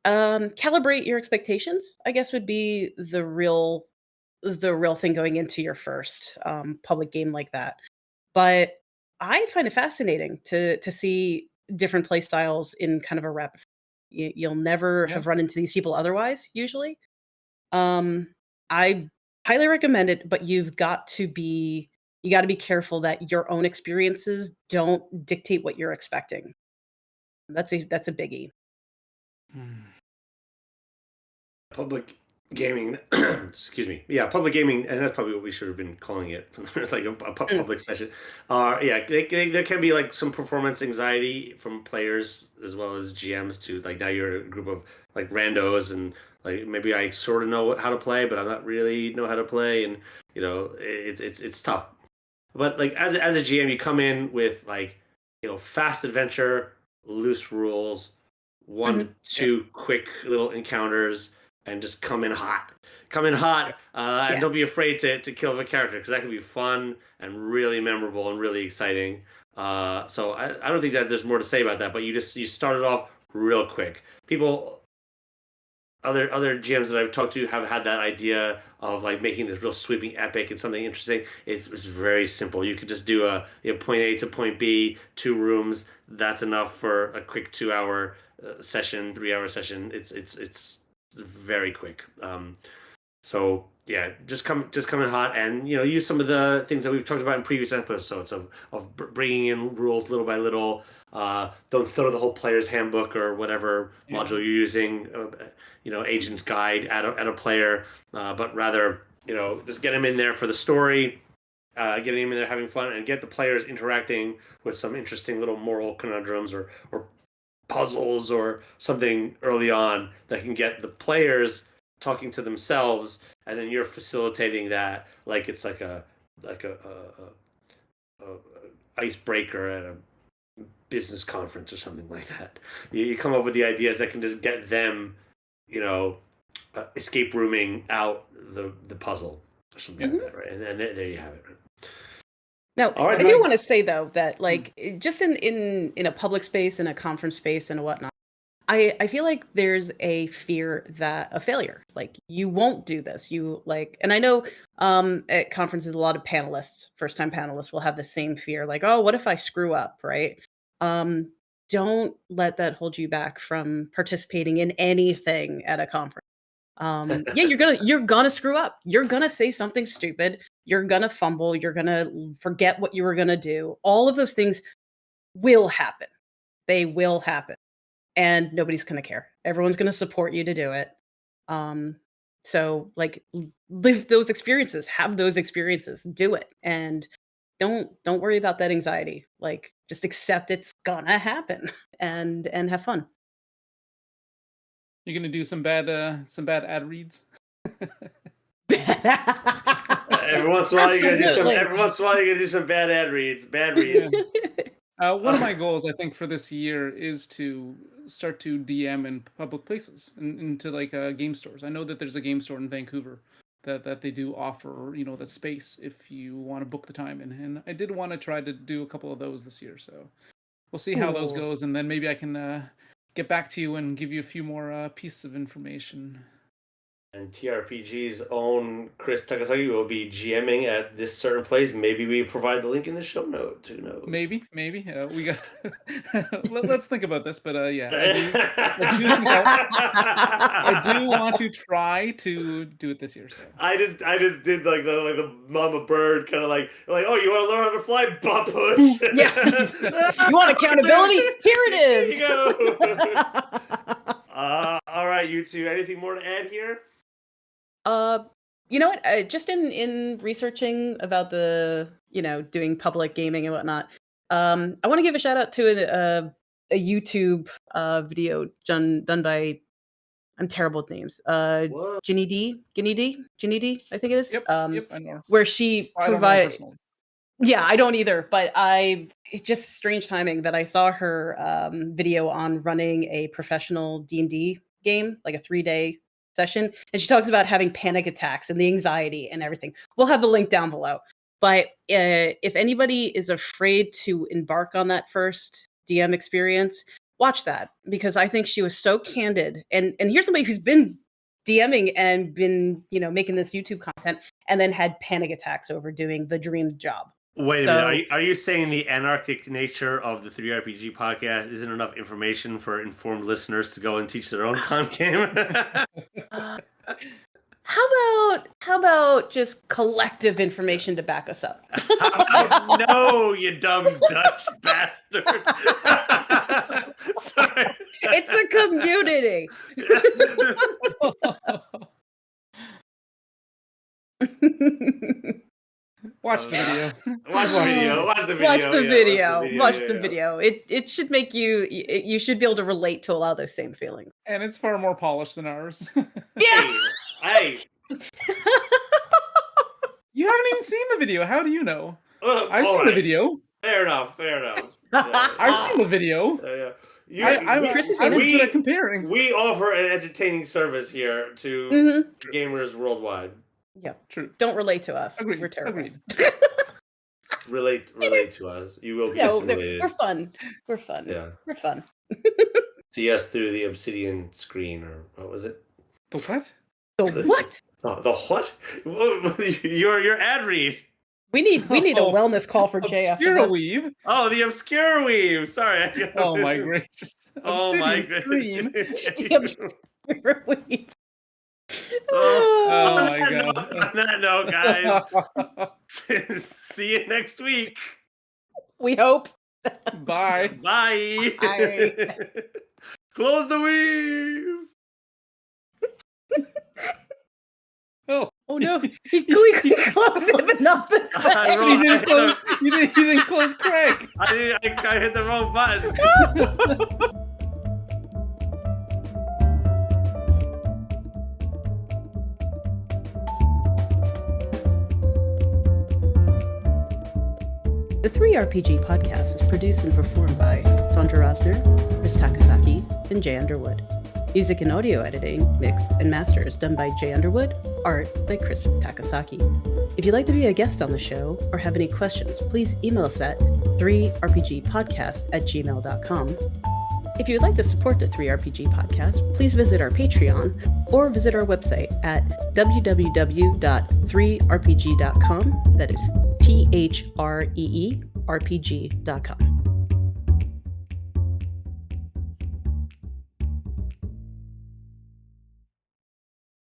calibrate your expectations, I guess, would be the real thing going into your first, public game like that. But I find it fascinating to see different play styles in kind of a rapid you'll never Yeah. have run into these people otherwise, usually. Um, I highly recommend it, but you gotta be careful that your own experiences don't dictate what you're expecting. That's a biggie. Mm. Public gaming. Excuse me. Yeah, public gaming, and that's probably what we should have been calling it from like a Mm, public session. Yeah, there can be like some performance anxiety from players as well as GMs too. Like now you're a group of like randos, and like maybe I sort of know how to play, but I'm not really know how to play, and it's tough. But like as a GM, you come in with like fast adventure, loose rules, one to mhm. Yep. two quick little encounters, and just come in hot. Come in hot, Yep. and Yeah. don't be afraid to kill the character because that can be fun and really memorable and really exciting. So I don't think that there's more to say about that. But you started off real quick. People other GMs that I've talked to have had that idea of like making this real sweeping epic and something interesting. It's very simple. You could just do point A to point B, 2 rooms. That's enough for a quick 2 hour session, 3 hour session. It's very quick. So yeah, just come in hot, and use some of the things that we've talked about in previous episodes of bringing in rules little by little. Don't throw the whole player's handbook or whatever module you're using, agent's guide at a player, but rather just get them in there for the story, getting them in there having fun, and get the players interacting with some interesting little moral conundrums or puzzles or something early on that can get the players talking to themselves, and then you're facilitating that like it's like a icebreaker at a business conference or something like that. You come up with the ideas that can just get them, escape rooming out the puzzle or something like that, right? And then there you have it. Right? Now, I do want to say though that just in a public space, in a conference space, and whatnot, I feel like there's a fear that a failure, like you won't do this, and I know at conferences a lot of panelists, first time panelists, will have the same fear, like, oh, what if I screw up, right? Don't let that hold you back from participating in anything at a conference. Yeah, you're gonna screw up. You're gonna say something stupid. You're gonna fumble. You're gonna forget what you were gonna do. All of those things will happen. They will happen, and nobody's gonna care. Everyone's gonna support you to do it. So live those experiences. Have those experiences. Do it, and don't worry about that anxiety. Like, just accept it's gonna happen, and have fun. You're gonna do some bad ad reads. Every once in a while, you're gonna do some. Every once in a while, you're gonna do some bad ad reads. Bad reads. Yeah. One of my goals, I think, for this year is to start to DM in public places, into like game stores. I know that there's a game store in Vancouver that they do offer, the space if you want to book the time in. And I did want to try to do a couple of those this year, so we'll see how those goes, and then maybe I can get back to you and give you a few more pieces of information. And TRPG's own Chris Takasaki will be GMing at this certain place. Maybe we provide the link in the show notes. Who knows? Maybe. We got. Let's think about this. But yeah, I do want to try to do it this year. So I just did like the mama bird kind of like, oh, you want to learn how to fly? Butt push. Yeah. You want accountability? Here it is. Here you go. All right, you two. Anything more to add here? You know what? Just in researching about the doing public gaming and whatnot, I want to give a shout out to a YouTube video done by, I'm terrible with names. Ginny D, I think it is. Yep, I know. Where she provides. Yeah, I don't either, but it's just strange timing that I saw her video on running a professional D&D game, like a 3-day session, and she talks about having panic attacks and the anxiety and everything. We'll have the link down below. But if anybody is afraid to embark on that first DM experience, watch that, because I think she was so candid. And here's somebody who's been DMing and been making this YouTube content, and then had panic attacks over doing the dream job. Wait a minute. Are you saying the anarchic nature of the 3RPG podcast isn't enough information for informed listeners to go and teach their own con game? How about just collective information to back us up? No, you dumb Dutch bastard. Sorry. It's a community. Watch the video. Watch the video. Watch the video. It should make you should be able to relate to a lot of those same feelings. And it's far more polished than ours. Yeah. Hey. You haven't even seen the video. How do you know? I've seen right. the video. Fair enough. Yeah. I've seen the video. Chris is good at comparing. We offer an entertaining service here to gamers worldwide. Yeah, true. Don't relate to us. Agreed. We're terrible. Agreed. relate to us. You will be assimilated. We're fun. Yeah, we're fun. See us through the obsidian screen, or what was it? The what? The what? The what? Your ad read. We need a wellness call for JF. Obscuraweave. Oh, the Obscuraweave. Sorry. Oh my gracious. Oh my goodness. The Obscuraweave. Oh my god. On that note, guys, see you next week. We hope. Bye. Bye. Bye. Close the weave. Oh. Oh no. We closed it, but not the I You didn't close Craig. I hit the wrong button. The 3RPG podcast is produced and performed by Sandra Rosner, Chris Takasaki, and Jay Underwood. Music and audio editing, mix, and master is done by Jay Underwood, art by Chris Takasaki. If you'd like to be a guest on the show or have any questions, please email us at 3rpgpodcast@gmail.com. If you'd like to support the 3RPG podcast, please visit our Patreon or visit our website at www.3rpg.com. That is THREERPG.com.